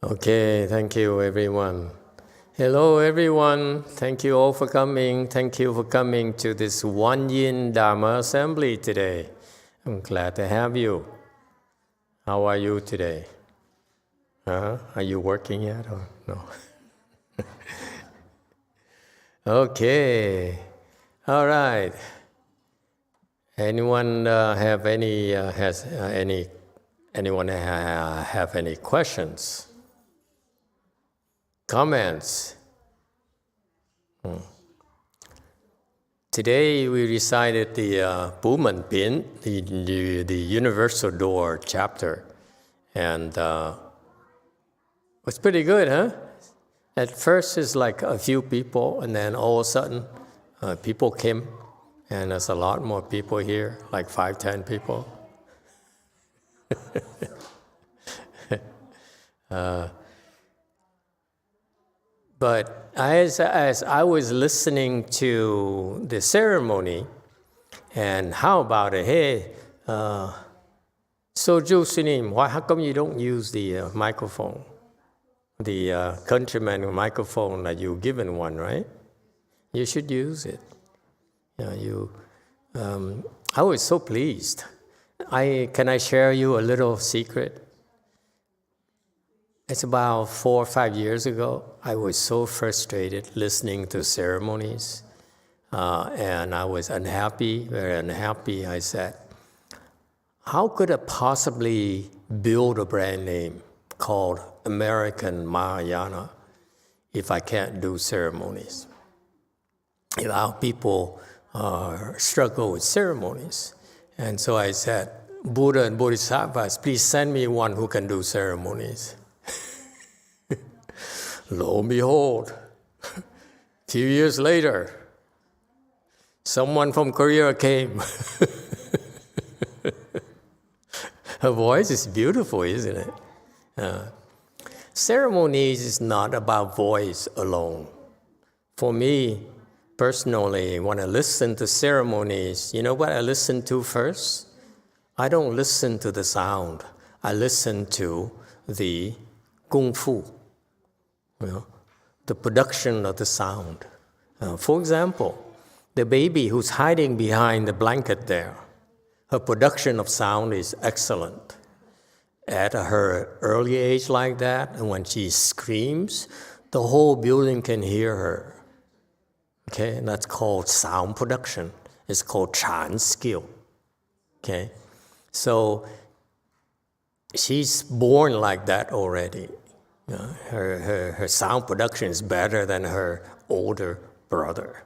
Okay, thank you everyone. Hello everyone, thank you all for coming. Thank you for coming to this GuanYin Dharma assembly today. I'm glad to have you. How are you today? Are you working yet or no? Okay, all right. Anyone have any questions? Comments? Today we recited the Bu Men Pin, the Universal Door chapter, and it's pretty good, huh? At first it's like a few people, and then all of a sudden people came, and there's a lot more people here, like 5-10 people. But as I was listening to the ceremony, and how about it? Hey, Soju Sunim, how come you don't use the microphone? The countryman microphone that you're given one, right? You should use it. I was so pleased. Can I share you a little secret? It's about 4 or 5 years ago. I was so frustrated listening to ceremonies, and I was unhappy, very unhappy. I said, how could I possibly build a brand name called American Mahayana if I can't do ceremonies? You know, how people struggle with ceremonies. And so I said, Buddha and Bodhisattvas, please send me one who can do ceremonies. Lo and behold, a few years later, someone from Korea came. Her voice is beautiful, isn't it? Ceremonies is not about voice alone. For me, personally, when I listen to ceremonies, you know what I listen to first? I don't listen to the sound. I listen to the kung fu. The production of the sound. For example, the baby who's hiding behind the blanket there, her production of sound is excellent. At her early age like that, and when she screams, the whole building can hear her. Okay, and that's called sound production. It's called Chan skill. Okay, so she's born like that already. Her sound production is better than her older brother.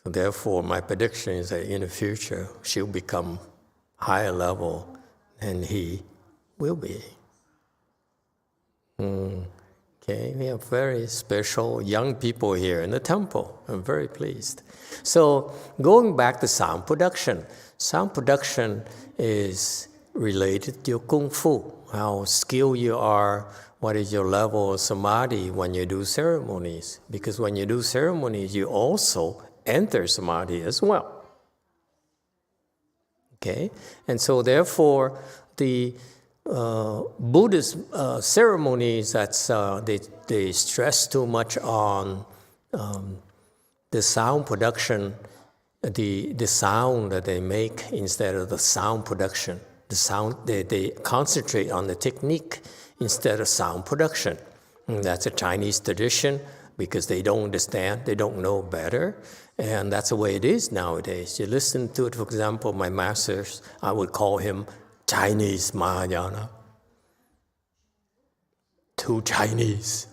So therefore, my prediction is that in the future, she'll become higher level than he will be. Okay, we have very special young people here in the temple. I'm very pleased. So going back to sound production is related to your kung fu, how skilled you are, what is your level of samadhi when you do ceremonies. Because when you do ceremonies, you also enter samadhi as well. Okay? And so therefore, the Buddhist ceremonies, they stress too much on the sound production, the sound that they make instead of the sound production. The sound, they concentrate on the technique instead of sound production. And that's a Chinese tradition because they don't understand, they don't know better. And that's the way it is nowadays. You listen to it, for example, my masters, I would call him Chinese Mahayana. Too Chinese.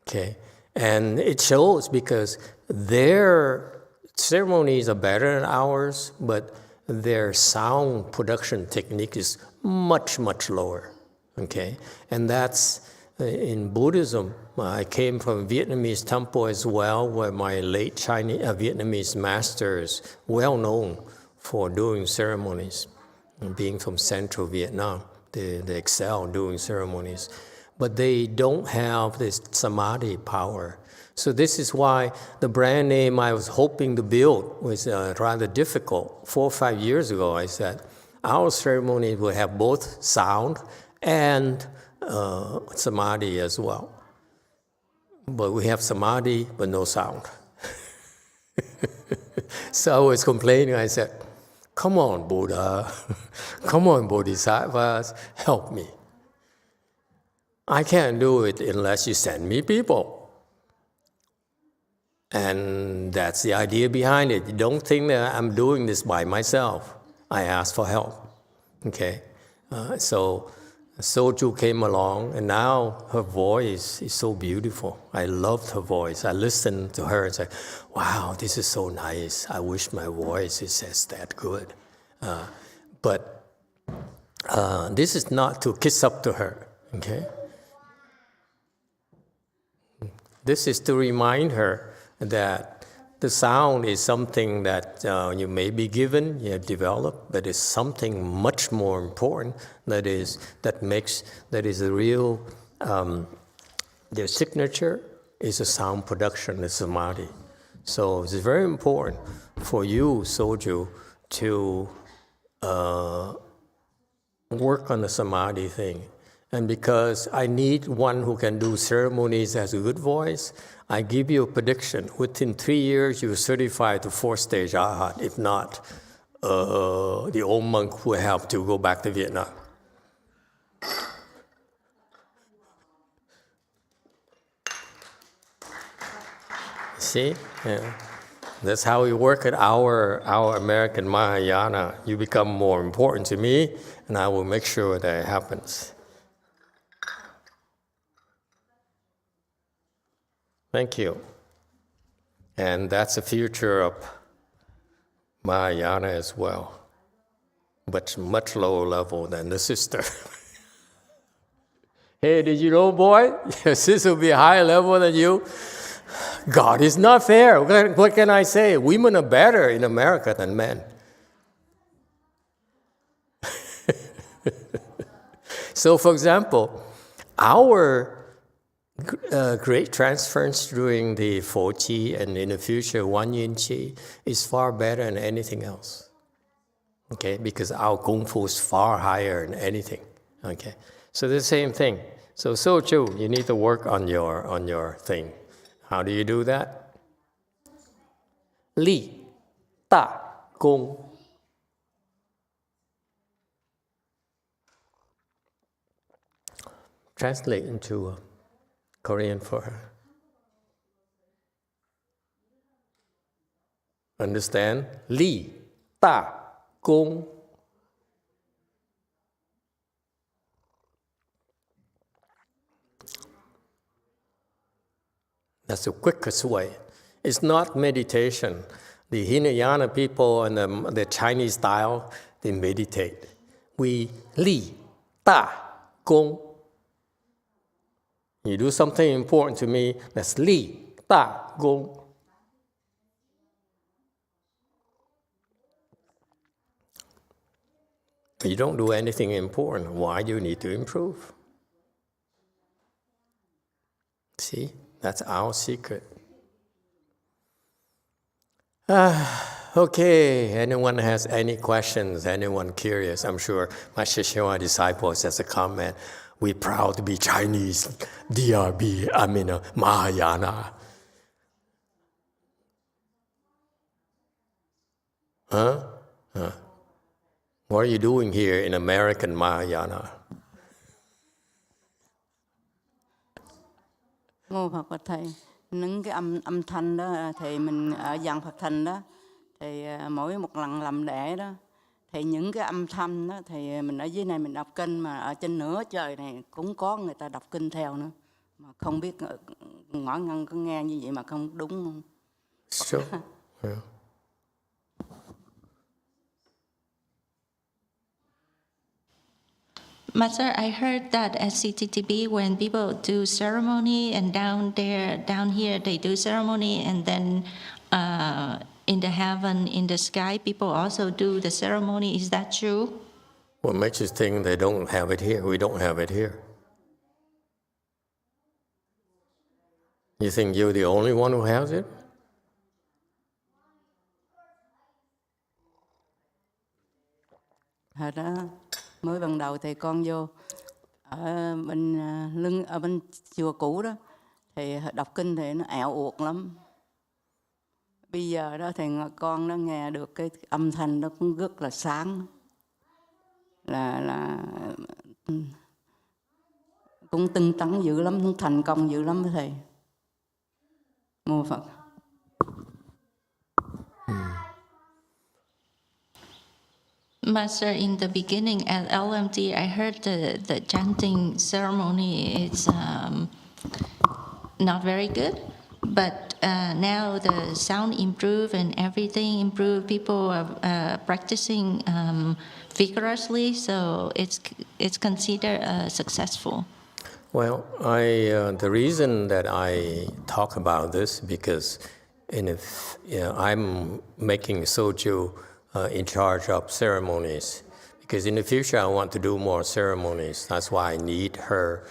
Okay. And it shows because their ceremonies are better than ours, but their sound production technique is much, much lower. Okay? And that's in Buddhism. I came from a Vietnamese temple as well, where my late Chinese Vietnamese masters, well known for doing ceremonies. And being from central Vietnam, they excel doing ceremonies. But they don't have this samadhi power. So this is why the brand name I was hoping to build was rather difficult. 4 or 5 years ago, I said, our ceremony will have both sound and samadhi as well. But we have samadhi, but no sound. So I was complaining, I said, come on, Buddha, come on, Bodhisattvas, help me. I can't do it unless you send me people. And that's the idea behind it. You don't think that I'm doing this by myself. I ask for help, okay? So Soju came along, and now her voice is so beautiful. I loved her voice. I listened to her and said, wow, this is so nice. I wish my voice is as that good. But this is not to kiss up to her, okay? This is to remind her that the sound is something that you may be given, you have developed, but it's something much more important that is a real, their signature is a sound production, the samadhi. So it's very important for you, Soju, to work on the samadhi thing. And because I need one who can do ceremonies, has a good voice, I give you a prediction. Within 3 years, you're certified to 4th stage Arhat. If not, the old monk will have to go back to Vietnam. See? Yeah. That's how we work at our American Mahayana. You become more important to me, and I will make sure that it happens. Thank you. And that's the future of Mahayana as well, but much lower level than the sister. Hey, did you know, boy? Your sister will be a higher level than you. God is not fair. What can I say? Women are better in America than men. So, for example, our great transference during the 4Qi and in the future GuanYin Qi is far better than anything else. Okay, because our Kung Fu is far higher than anything. Okay, so the same thing. So Soju, you need to work on your thing. How do you do that? Li, Ta, Gong. Translate into Korean for her. Understand? Li, Ta, Gong. That's the quickest way. It's not meditation. The Hinayana people and the Chinese style, they meditate. We li, ta, gong. You do something important to me, that's li, ta, gong. You don't do anything important. Why do you need to improve? See, that's our secret. Okay, anyone has any questions? Anyone curious? I'm sure my Shishima disciples has a comment. We're proud to be Chinese, DRB, Mahayana. Huh? What are you doing here in American Mahayana? Ngô Phật và Thầy, những cái âm thanh đó thì mình ở dạng Phật thành đó thì mỗi một lần làm lễ đó thì những cái âm thanh đó thì mình ở dưới này mình đọc kinh, mà ở trên nửa trời này cũng có người ta đọc kinh theo nữa, mà không biết ngõ ngân có nghe như vậy mà không đúng không? Sure. Yeah. Master, I heard that at CTTB when people do ceremony and down here they do ceremony, and then in the heaven, in the sky, people also do the ceremony. Is that true? What makes you think they don't have it here? We don't have it here. You think you're the only one who has it? Thật đó, mới ban đầu thì con vô ở bên chùa cũ đó thì đọc kinh thì nó ẻo uột lắm. Bây giờ đó thì con nó nghe được cái âm thanh nó cũng rất là sáng, là cũng tinh tấn dữ lắm, cũng thành công dữ lắm thầy. Mô Phật. Master, in the beginning at LMT, I heard the chanting ceremony is not very good, but now the sound improved and everything improved. People are practicing vigorously, so it's considered successful. Well, the reason that I talk about this because I'm making Soju in charge of ceremonies, because in the future I want to do more ceremonies. That's why I need her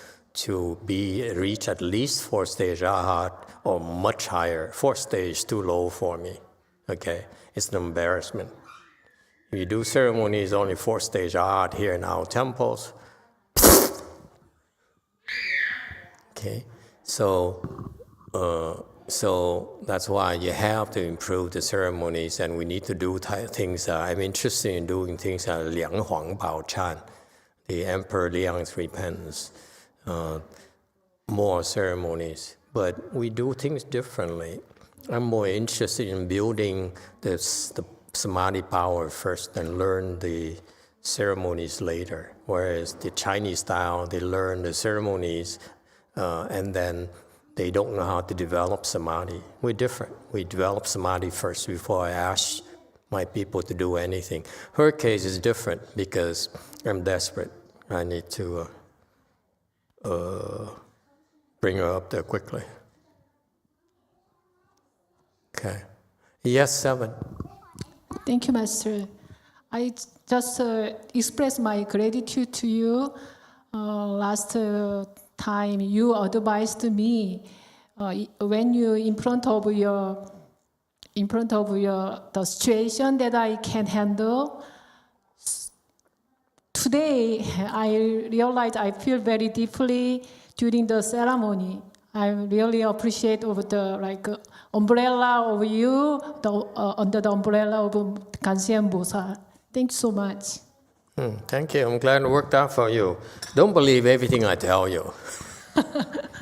to reach at least 4 stage Arhat or much higher. 4 stage too low for me. Okay, it's an embarrassment. If you do ceremonies only 4 stage Arhat here in our temples. Okay, so that's why you have to improve the ceremonies, and we need to do things. I'm interested in doing things like Liang Huang Bao Chan, the Emperor Liang's repentance, more ceremonies. But we do things differently. I'm more interested in building the samadhi power first and learn the ceremonies later. Whereas the Chinese style, they learn the ceremonies and then they don't know how to develop samadhi. We're different. We develop samadhi first before I ask my people to do anything. Her case is different because I'm desperate. I need to bring her up there quickly. Okay. Yes, 7. Thank you, Master. I just express my gratitude to you. Last time you advised me when you in front of your the situation that I can handle. Today I realize I feel very deeply during the ceremony. I really appreciate of the umbrella of you, under the umbrella of Kansian Bosa. Thank you so much. Thank you. I'm glad it worked out for you. Don't believe everything I tell you.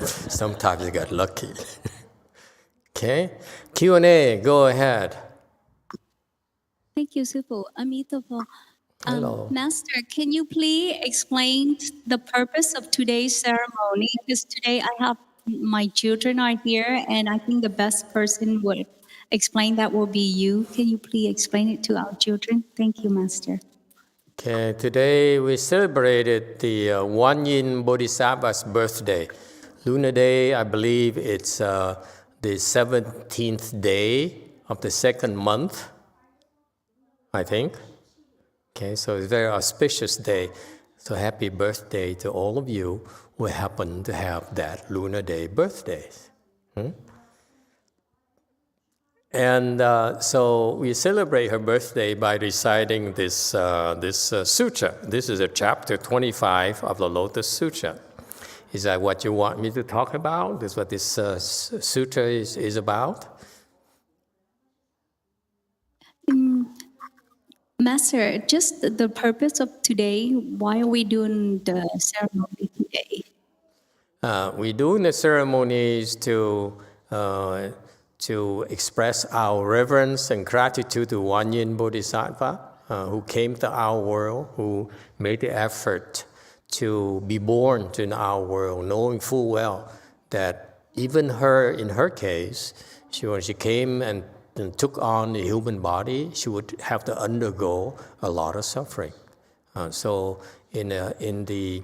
Sometimes you get lucky. Okay. Q&A. Go ahead. Thank you, Sifu. Emitofuo. Hello. Master, can you please explain the purpose of today's ceremony? Because today I have my children are here, and I think the best person would explain that will be you. Can you please explain it to our children? Thank you, Master. Okay. Today we celebrated the GuanYin Bodhisattva's birthday. Lunar Day, I believe it's the 17th day of the 2nd month, I think. Okay, so it's a very auspicious day. So happy birthday to all of you who happen to have that Lunar Day birthdays. And so we celebrate her birthday by reciting this sutra. This is a chapter 25 of the Lotus Sutra. Is that what you want me to talk about? Is what this sutra is about? Master, just the purpose of today, why are we doing the ceremony today? We're doing the ceremonies to express our reverence and gratitude to GuanYin Bodhisattva, who came to our world, who made the effort to be born in our world, knowing full well that even her, in her case, when she came and took on the human body, she would have to undergo a lot of suffering. So in the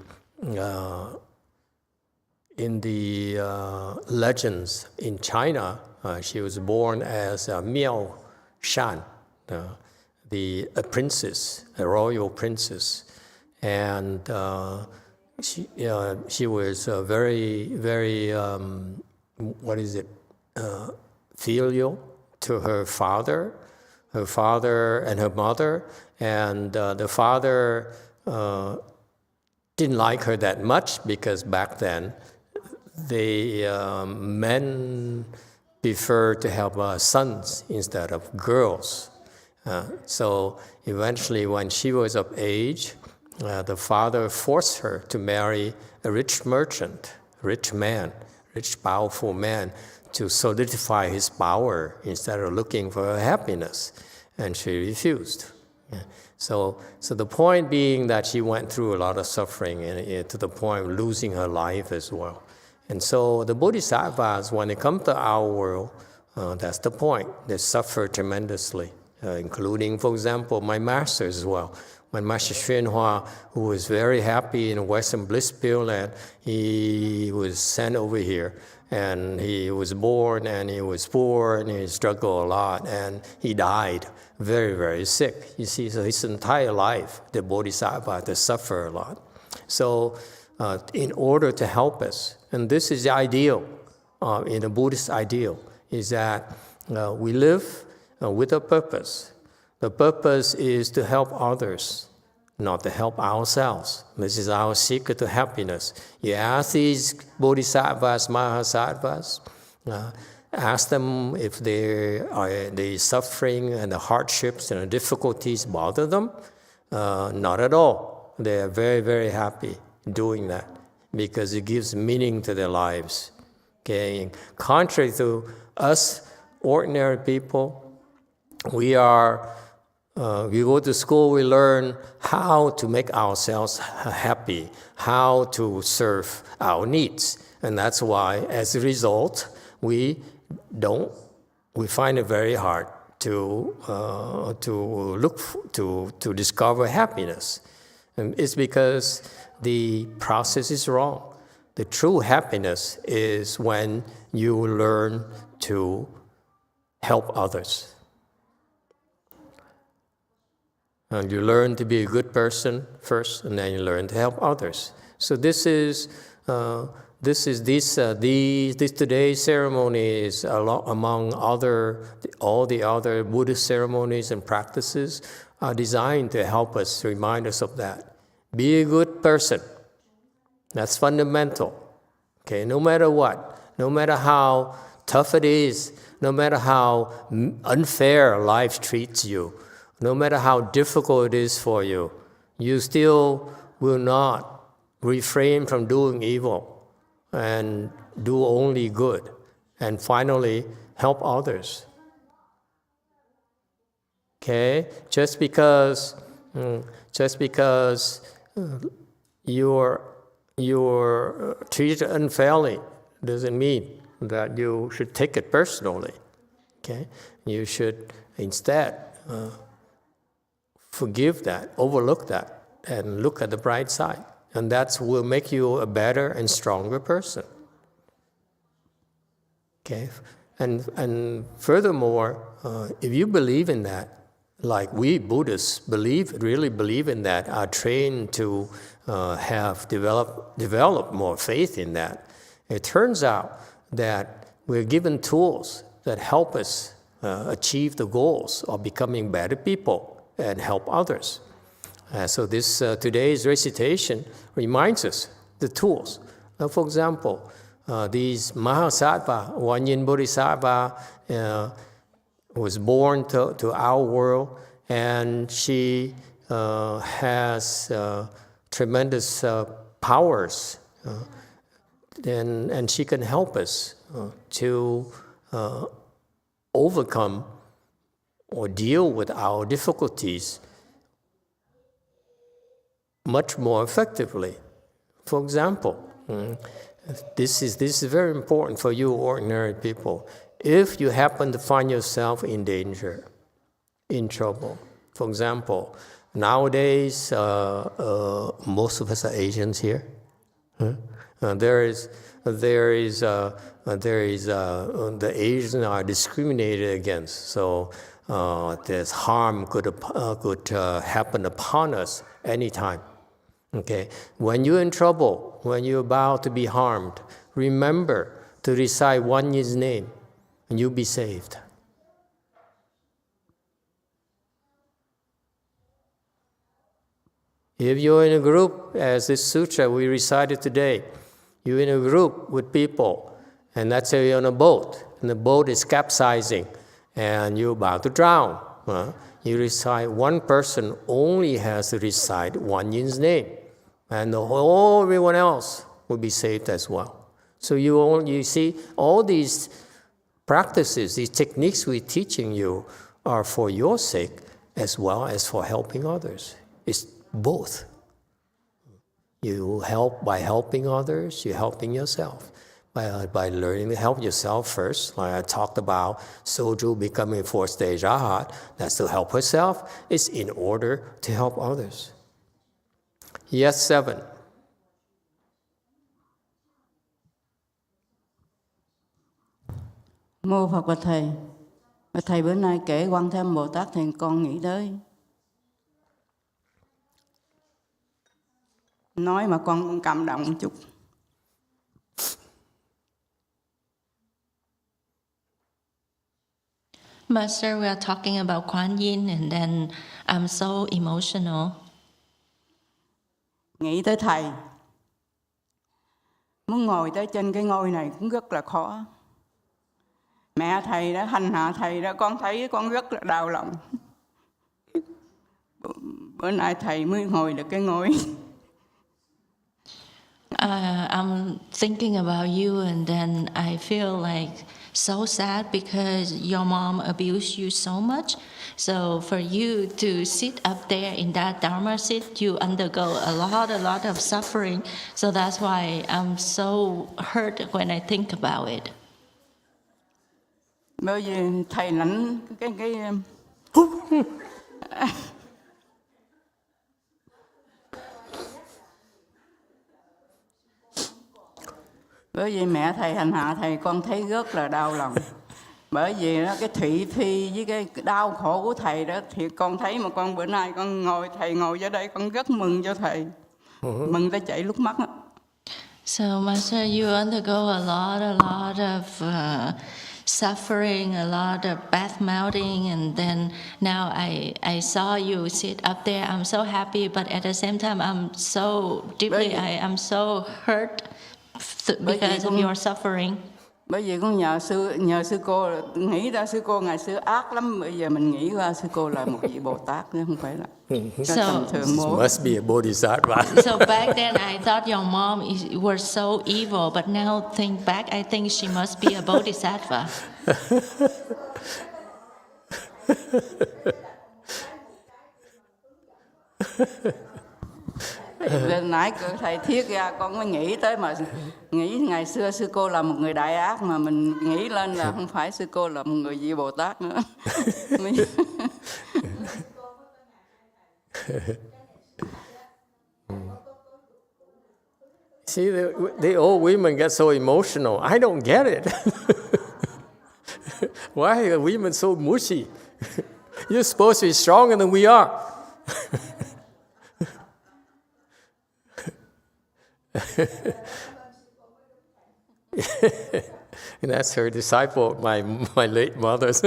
legends in China, she was born as Miao Shan, a princess, a royal princess. And she was very, very, filial to her father and her mother. And the father didn't like her that much because back then the men prefer to have sons instead of girls. So eventually when she was of age, the father forced her to marry a rich merchant, rich man, rich powerful man, to solidify his power instead of looking for her happiness. And she refused. So the point being that she went through a lot of suffering and to the point of losing her life as well. And so the Bodhisattvas, when they come to our world, that's the point. They suffer tremendously, including, for example, my master as well. When Master YongHua, who was very happy in Western Bliss Pure Land, he was sent over here. And he was born, and he was poor, and he struggled a lot, and he died very, very sick. You see, so his entire life, the Bodhisattva, they suffer a lot. So in order to help us, and this is the ideal, in the Buddhist ideal, is that we live with a purpose. The purpose is to help others, not to help ourselves. This is our secret to happiness. You ask these bodhisattvas, mahasattvas, ask them if the suffering and the hardships and the difficulties bother them. Not at all. They are very, very happy doing that because it gives meaning to their lives. Okay? Contrary to us, ordinary people, we go to school, we learn how to make ourselves happy, how to serve our needs. And that's why, as a result, we find it very hard to discover happiness. And it's because the process is wrong. The true happiness is when you learn to help others. And you learn to be a good person first, and then you learn to help others. So this today's ceremony is among all the other Buddhist ceremonies and practices are designed to help us, remind us of that. Be a good person. That's fundamental. Okay, no matter what, no matter how tough it is, no matter how unfair life treats you, no matter how difficult it is for you, you still will not refrain from doing evil and do only good. And finally, help others. Okay? Just because you're treated unfairly doesn't mean that you should take it personally. Okay? You should instead forgive that, overlook that, and look at the bright side. And that will make you a better and stronger person. Okay? And furthermore, if you believe in that, like we Buddhists really believe in that, are trained to have developed more faith in that, it turns out that we're given tools that help us achieve the goals of becoming better people and help others. So this today's recitation reminds us the tools. For example, these Mahasattva, GuanYin Bodhisattva, was born to our world, and she has tremendous powers, and she can help us to overcome or deal with our difficulties much more effectively. For example, this is very important for you ordinary people. If you happen to find yourself in danger, in trouble, for example, nowadays most of us are Asians here. The Asians are discriminated against, so this harm could happen upon us anytime. Okay, when you're in trouble, when you're about to be harmed, remember to recite GuanYin's name, and you'll be saved. If you're in a group, as this sutra we recited today, you're in a group with people, and let's say you're on a boat, and the boat is capsizing, and you're about to drown. You recite, one person only has to recite GuanYin's name, and everyone else will be saved as well. So you see, all these practices, these techniques we're teaching you are for your sake as well as for helping others. It's both. You help by helping others, you're helping yourself. By learning to help yourself first, like I talked about Soju becoming fourth stage Arhat, that's to help herself. It's in order to help others. Yes, 7. Mô Phật và Thầy. Và Thầy bữa nay kể Quan Thế Âm Bồ Tát thì con nghĩ tới. Nói mà con cũng cảm động một chút. Master, we are talking about Guan Yin, and then I'm so emotional. Nghĩ tới Thầy. Muốn ngồi tới trên cái ngôi này cũng rất là khó. Mẹ Thầy đã hành hạ Thầy đó, con thấy con rất là đau lòng. Bữa nay Thầy mới ngồi được cái ngôi. I'm thinking about you, and then I feel like so sad because your mom abused you so much. So for you to sit up there in that Dharma seat, you undergo a lot of suffering. So that's why I'm so hurt when I think about it. Bởi vì Thầy lãnh cái bởi vì mẹ Thầy hành hạ Thầy, con thấy rất là đau lòng. Bởi vì đó, cái thị phi với cái đau khổ của Thầy đó, thì con thấy mà con bữa nay con ngồi, Thầy ngồi ở đây, con rất mừng cho Thầy. Mừng tới chảy nước mắt đó. So Master, you undergo a lot of suffering, a lot of bad mouthing, and then now I saw you sit up there. I'm so happy, but at the same time, I'm so deeply, I'm so hurt because of your suffering. Bởi vì con nhờ sư cô, nghĩ ra sư cô ngày xưa ác lắm, bây giờ mình nghĩ ra sư cô là một vị Bồ Tát nữa, không phải là tầm thường mô. Must be a Bodhisattva. So back then I thought your mom was so evil, but now think back, I think she must be a Bodhisattva. Lần nãy Thầy thiết ra con mới nghĩ tới, mà nghĩ ngày xưa sư cô là một người đại ác, mà mình nghĩ lên là không phải, sư cô là một người vị Bồ Tát nữa. See, the old women get so emotional. I don't get it. Why are women so mushy? You're supposed to be stronger than we are. And that's her disciple, my late mother's.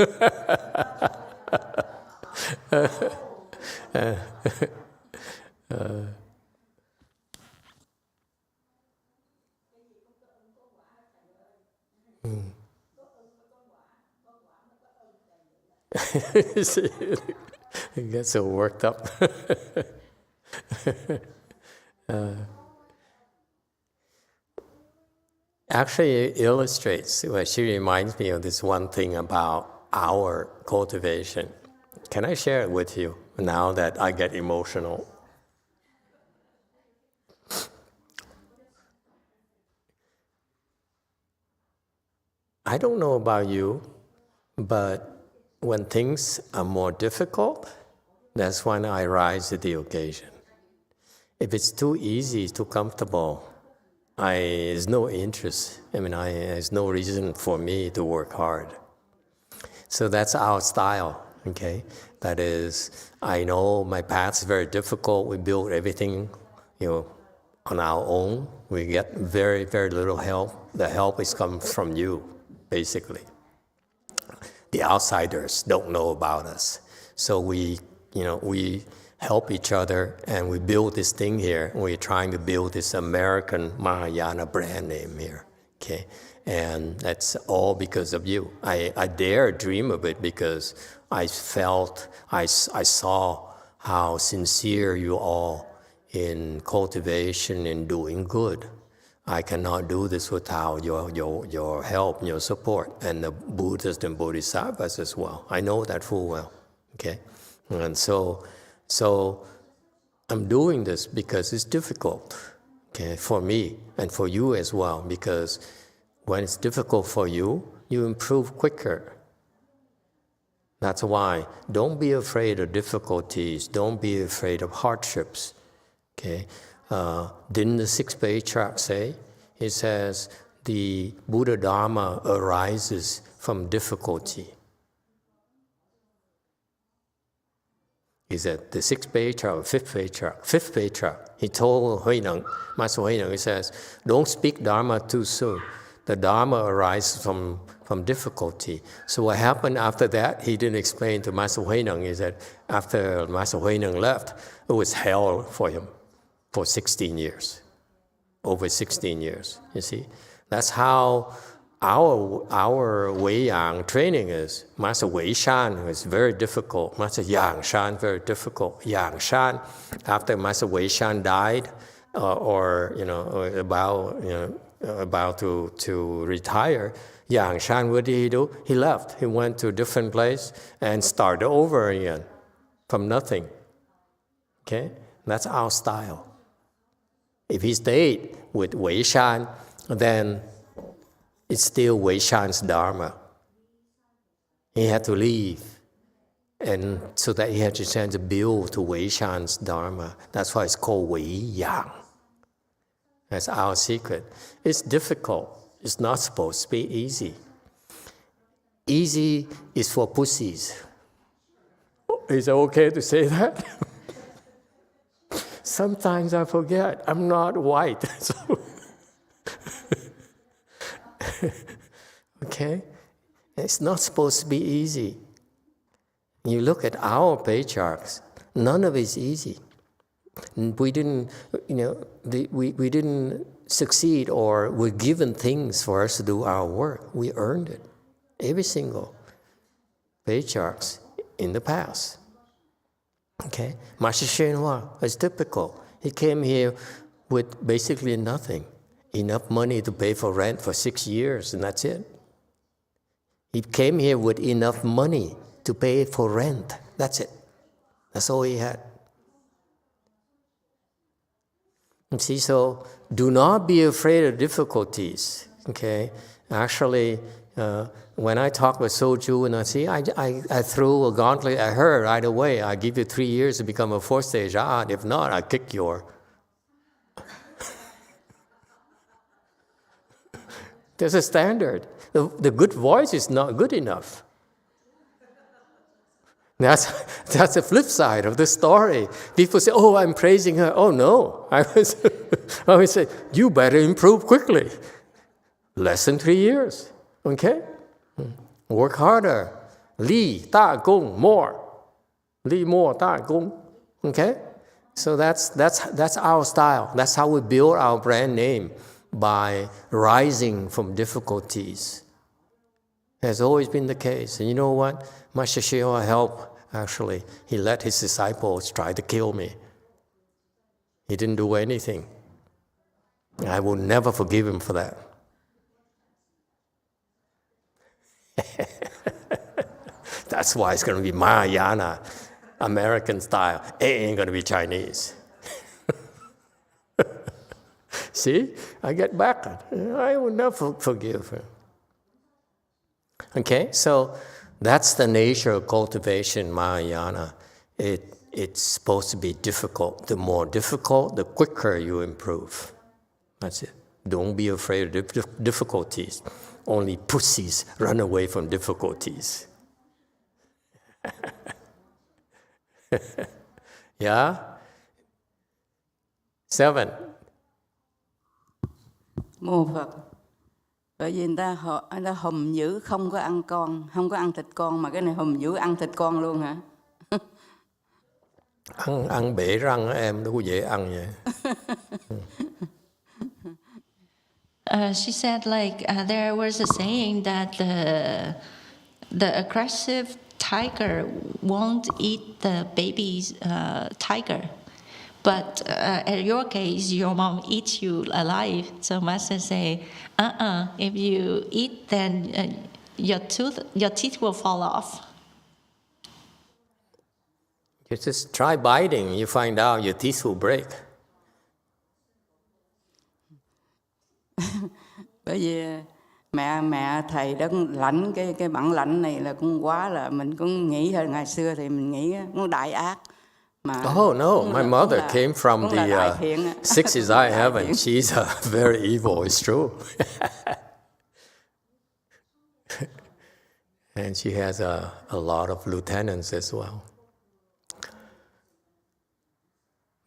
It gets so worked up. Actually, it illustrates, well, she reminds me of this one thing about our cultivation. Can I share it with you now that I get emotional? I don't know about you, but when things are more difficult, that's when I rise to the occasion. If it's too easy, too comfortable, there's no interest. There's no reason for me to work hard. So that's our style, okay? That is, I know my path's very difficult. We build everything, on our own. We get very, very little help. The help is comes from you, basically. The outsiders don't know about us. So we help each other, and we build this thing here. We're trying to build this American Mahayana brand name here, okay? And that's all because of you. I dare dream of it because I felt, I saw how sincere you all in cultivation and doing good. I cannot do this without your help and your support, and the Buddhas and Bodhisattvas as well. I know that full well, okay? And so I'm doing this because it's difficult, okay, for me and for you as well, because when it's difficult for you, you improve quicker. That's why don't be afraid of difficulties, don't be afraid of hardships, okay? Didn't the sixth patriarch say? He says, the Buddha Dharma arises from difficulty. He said, the sixth patriarch, fifth patriarch, he told Master Hui Neng, he says, don't speak Dharma too soon. The Dharma arises from difficulty. So what happened after that, he didn't explain to Master Hui Neng, is that after Master Hui Neng left, it was hell for him for 16 years. Over 16 years, you see. That's how our Wei Yang training is. Master Wei Shan is very difficult. Master Yang Shan, very difficult. Yang Shan, after Master Wei Shan died, about to retire, Yang Shan, what did he do? He left. He went to a different place and started over again from nothing. Okay? That's our style. If he stayed with Wei Shan, then it's still Wei Shan's Dharma. He had to leave, and so that he had to chance to build to Wei Shan's Dharma. That's why it's called Wei Yang. That's our secret. It's difficult. It's not supposed to be easy. Easy is for pussies. Is it okay to say that? Sometimes I forget. I'm not white. So okay? It's not supposed to be easy. You look at our patriarchs, none of it's easy. We didn't, we didn't succeed or were given things for us to do our work. We earned it. Every single patriarchs in the past. Okay? Master YongHua is typical. He came here with basically nothing. Enough money to pay for rent for 6 years, and that's it. He came here with enough money to pay for rent. That's it. That's all he had. You see, so do not be afraid of difficulties. Okay? Actually, when I talk with Soju and I threw a gauntlet at her right away. I give you 3 years to become a fourth stage. If not, I kick your. There's a standard. The good voice is not good enough. That's the flip side of the story. People say, "Oh, I'm praising her." Oh no, I would say, "You better improve quickly." Less than 3 years. Okay, work harder. Li da gong more. Li more da gong. Okay, so that's our style. That's how we build our brand name, by rising from difficulties. Has always been the case. And you know what? Master YongHua helped, actually. He let his disciples try to kill me. He didn't do anything. I will never forgive him for that. That's why it's going to be Mahayana, American style. It ain't going to be Chinese. See, I get back. I will never forgive him. Okay, so that's the nature of cultivation, Mahayana. It's supposed to be difficult. The more difficult, the quicker you improve. That's it. Don't be afraid of difficulties. Only pussies run away from difficulties. Yeah? 7. Mô Phật. Bởi vì người ta hùm dữ không có ăn con, không có ăn thịt con, mà cái này hùm dữ ăn thịt con luôn hả? Ăn bể răng em đâu có dễ ăn vậy. She said, like, there was a saying that the aggressive tiger won't eat the baby's tiger. But in your case, your mom eats you alive. So Master say, if you eat, then your teeth will fall off. You just try biting, you find out your teeth will break. Bởi vì mẹ thầy đó lãnh cái bản lãnh này là cũng quá là mình cũng nghĩ hồi ngày xưa thì mình nghĩ cũng đại ác. Oh no, my mother came from the six desire heaven. She's very evil, it's true. And she has a lot of lieutenants as well.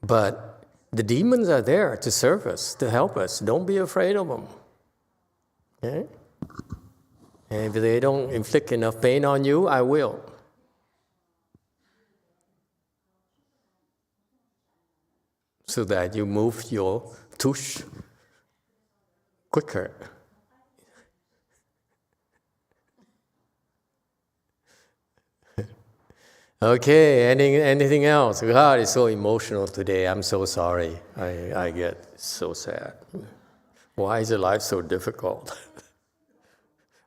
But the demons are there to serve us, to help us. Don't be afraid of them. Okay? And if they don't inflict enough pain on you, I will. So that you move your tush quicker. Okay, anything else? God, it's so emotional today. I'm so sorry. I get so sad. Why is life so difficult?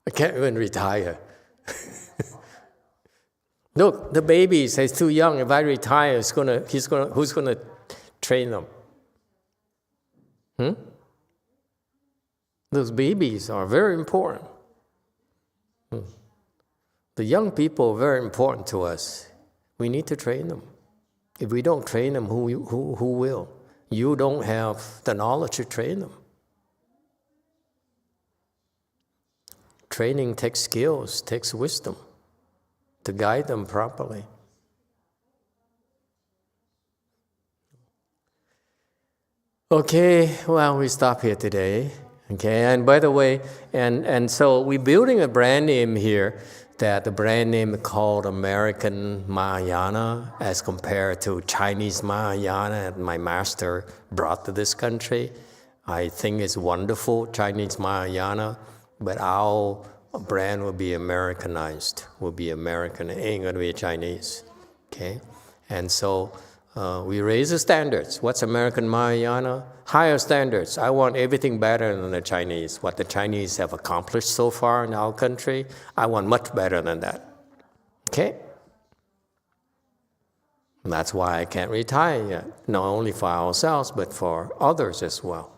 I can't even retire. Look, the baby says too young. If I retire, who's gonna train them? Those babies are very important. The young people are very important to us. We need to train them. If we don't train them, who will? You don't have the knowledge to train them. Training takes skills, takes wisdom to guide them properly. Okay, well, we stop here today. Okay, and by the way, and so we're building a brand name here, that the brand name called American Mahayana as compared to Chinese Mahayana that my master brought to this country. I think it's wonderful, Chinese Mahayana, but our brand will be Americanized, will be American, it ain't gonna be Chinese, okay? And so we raise the standards. What's American Mahayana? Higher standards. I want everything better than the Chinese. What the Chinese have accomplished so far in our country, I want much better than that. Okay? And that's why I can't retire yet. Not only for ourselves, but for others as well.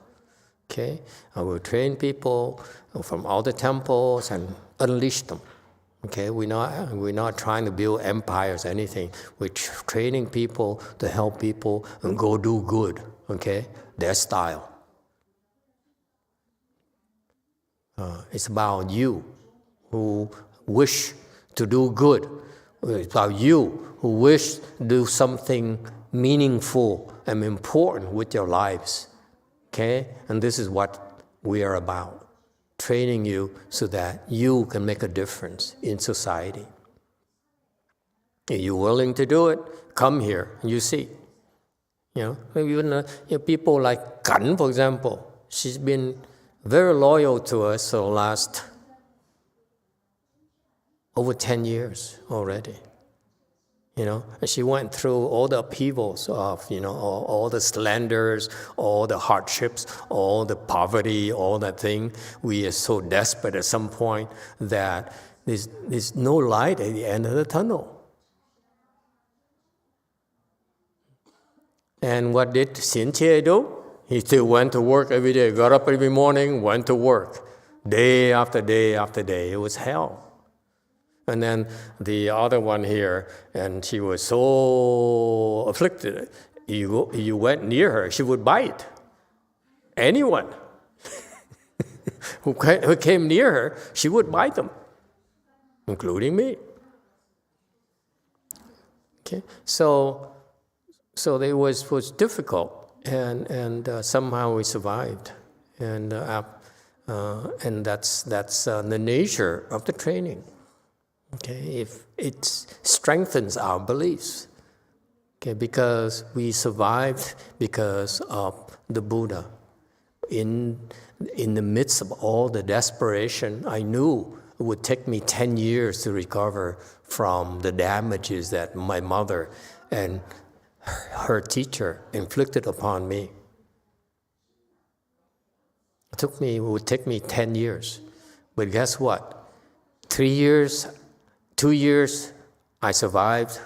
Okay? I will train people from all the temples and unleash them. Okay, we're not trying to build empires or anything. We're training people to help people and go do good. Okay, their style. It's about you who wish to do good. It's about you who wish to do something meaningful and important with your lives. Okay, and this is what we are about. Training you so that you can make a difference in society. If you're willing to do it, come here and you see. Even people like Kan, for example, she's been very loyal to us for the last over 10 years already. And she went through all the upheavals of, all the slanders, all the hardships, all the poverty, all that thing. We are so desperate at some point that there's no light at the end of the tunnel. And what did Xin Che do? He still went to work every day, got up every morning, went to work, day after day after day. It was hell. And then the other one here, and she was so afflicted. You went near her, she would bite. Anyone who came near her, she would bite them, including me. Okay, so it was difficult, and somehow we survived, and that's the nature of the training. Okay, if it strengthens our beliefs, Okay, because we survived because of the Buddha. In the midst of all the desperation, I knew it would take me 10 years to recover from the damages that my mother and her teacher inflicted upon me. It would take me 10 years. But guess what? 3 years, 2 years, I survived.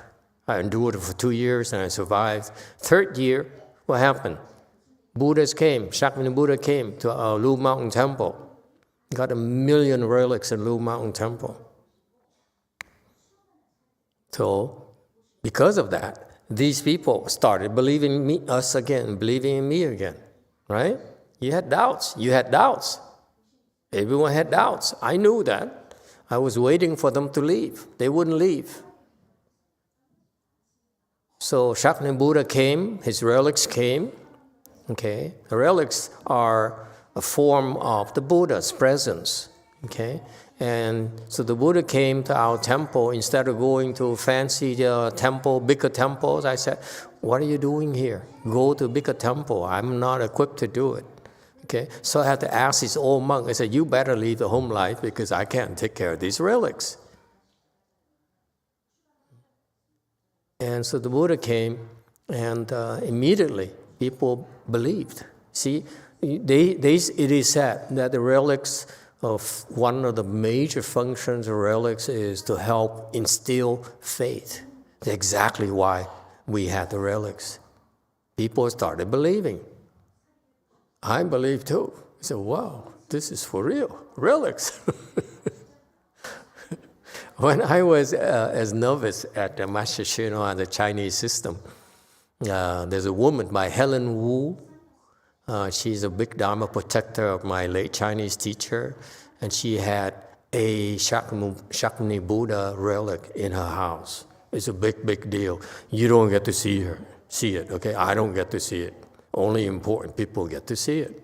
I endured it for 2 years and I survived. Third year, what happened? Buddhas came, Shakyamuni Buddha came to our Lu Mountain Temple. Got 1 million relics in Lu Mountain Temple. So, because of that, these people started believing in us again, believing in me again, right? You had doubts. Everyone had doubts. I knew that. I was waiting for them to leave. They wouldn't leave. So Shakyamuni Buddha came, his relics came. Okay, the relics are a form of the Buddha's presence. Okay, and so the Buddha came to our temple instead of going to fancy temple, bigger temples. I said, "What are you doing here? Go to bigger temple. I'm not equipped to do it." Okay, so I had to ask this old monk. I said, "You better leave the home life because I can't take care of these relics." And so the Buddha came, and immediately people believed. See, it is said that the relics of one of the major functions of relics is to help instill faith. That's exactly why we had the relics. People started believing. I believe too. I said, wow, this is for real. Relics. When I was as novice at the Master Hsuan, the Chinese system, there's a woman by Helen Wu. She's a big Dharma protector of my late Chinese teacher, and she had a Shakyamuni Buddha relic in her house. It's a big, big deal. You don't get to see it, okay? I don't get to see it. Only important people get to see it.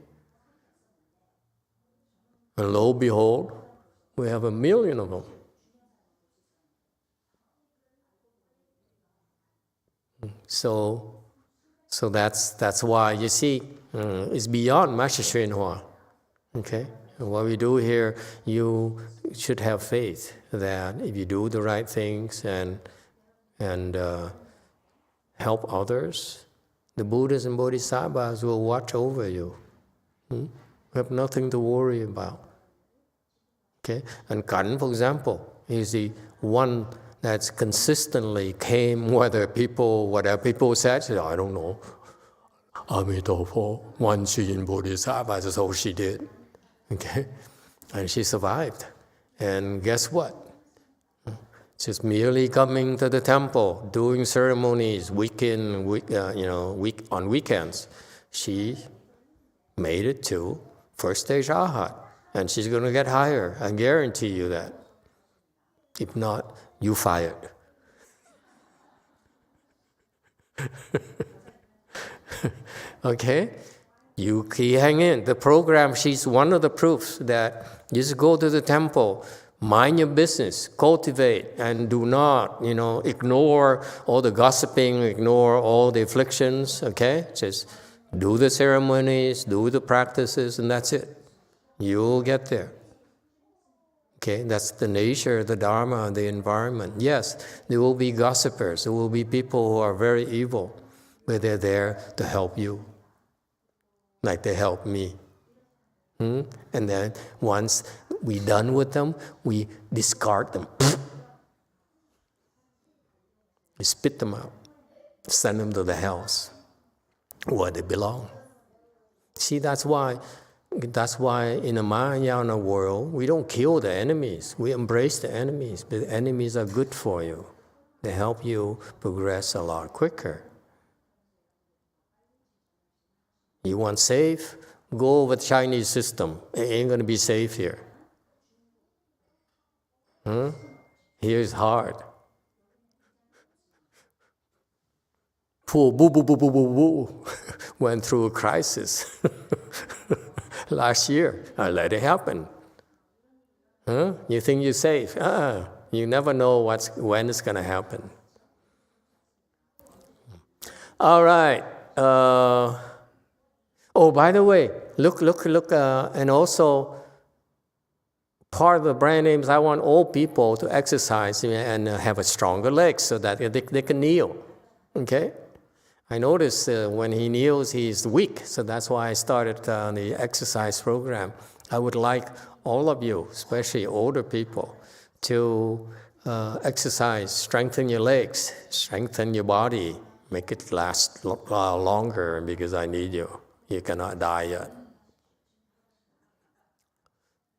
And lo and behold, we have 1 million of them. So that's why, you see, it's beyond Master Hsuan. Okay? And what we do here, you should have faith that if you do the right things and help others, the Buddhas and Bodhisattvas will watch over you. You have nothing to worry about. Okay? And Kan, for example, is the one that's consistently came, whatever people said, I don't know. Emitofuo, one Yin Bodhisattva, that's all she did. Okay? And she survived. And guess what? Just merely coming to the temple, doing ceremonies on weekends, she made it to first stage Arhat. And she's going to get higher. I guarantee you that. If not, you fired. Okay? You hang in. The program, she's one of the proofs that you just go to the temple, mind your business, cultivate, and do not, ignore all the gossiping, ignore all the afflictions, okay? Just do the ceremonies, do the practices, and that's it. You'll get there. Okay, that's the nature of the Dharma and the environment. Yes, there will be gossipers, there will be people who are very evil, but they're there to help you, like they helped me. And then once we're done with them, we discard them. We spit them out, send them to the hells where they belong. See, that's why in the Mahayana world, we don't kill the enemies. We embrace the enemies. The enemies are good for you. They help you progress a lot quicker. You want safe? Go with the Chinese system. It ain't going to be safe here. Here is hard. Went through a crisis last year. I let it happen. You think you're safe? You never know when it's going to happen. All right. Oh, by the way, look, and also part of the brand names, I want old people to exercise and have a stronger legs so that they can kneel, okay? I noticed when he kneels, he's weak, so that's why I started the exercise program. I would like all of you, especially older people, to exercise, strengthen your legs, strengthen your body, make it last longer because I need you. You cannot die yet.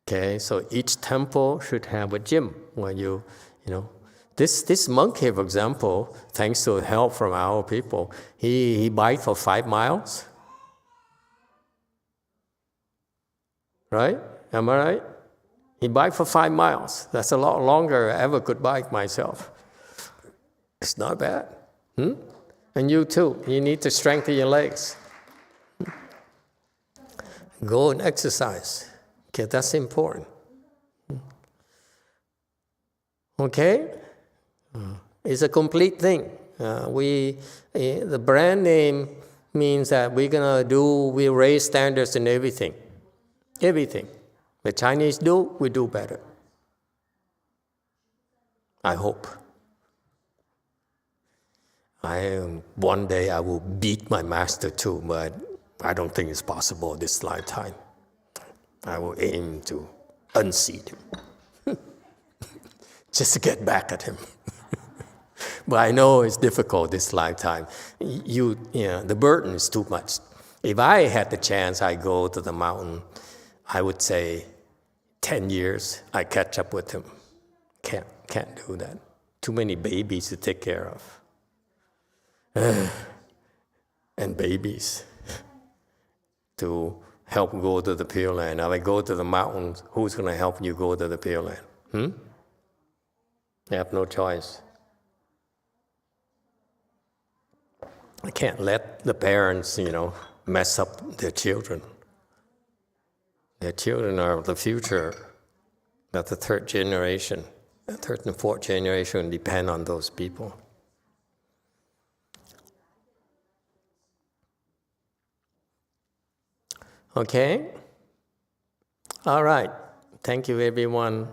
Okay, so each temple should have a gym when you know. This monkey, for example, thanks to help from our people, he biked for 5 miles. Right? Am I right? He biked for 5 miles. That's a lot longer I ever could bike myself. It's not bad. And you too, you need to strengthen your legs. Go and exercise. Okay, that's important. Okay? It's a complete thing. The brand name means that we raise standards in everything. Everything. The Chinese do, we do better. I hope. One day I will beat my master too, but I don't think it's possible this lifetime. I will aim to unseat him. Just to get back at him. But I know it's difficult this lifetime. The burden is too much. If I had the chance, I go to the mountain, I would say 10 years, I catch up with him. Can't do that. Too many babies to take care of. And babies to help go to the Pure Land. If I go to the mountains, who's going to help you go to the Pure Land? You have no choice. I can't let the parents, mess up their children. Their children are the future. That the third generation, the third and fourth generation depend on those people. Okay? All right. Thank you, everyone.